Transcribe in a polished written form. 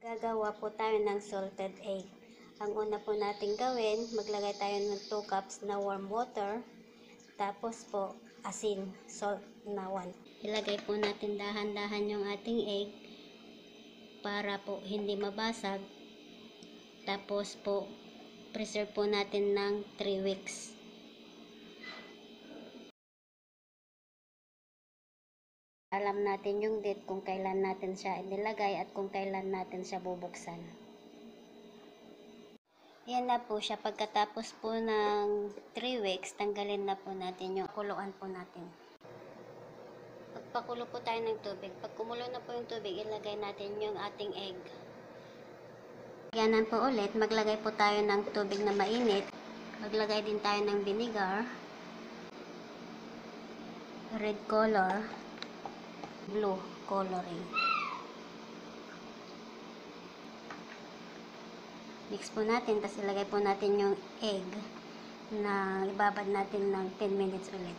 Gagawa po tayo ng salted egg. Ang una po natin gawin, maglagay tayo ng 2 cups na warm water. Tapos po, asin, salt na 1. Ilagay po natin dahan-dahan yung ating egg para po hindi mabasag. Tapos po, preserve po natin ng 3 weeks. Alam natin yung date kung kailan natin siya inilagay at kung kailan natin siya bubuksan. Yan na po siya. Pagkatapos po ng 3 weeks, tanggalin na po natin yung kuluan po natin. Pagpakulo po tayo ng tubig. Pag kumulo na po yung tubig, ilagay natin yung ating egg. Ganan po ulit, maglagay po tayo ng tubig na mainit. Maglagay din tayo ng vinegar, red color, blue coloring. Mix po natin, tapos ilagay po natin yung egg na ibabad natin ng 10 minutes ulit.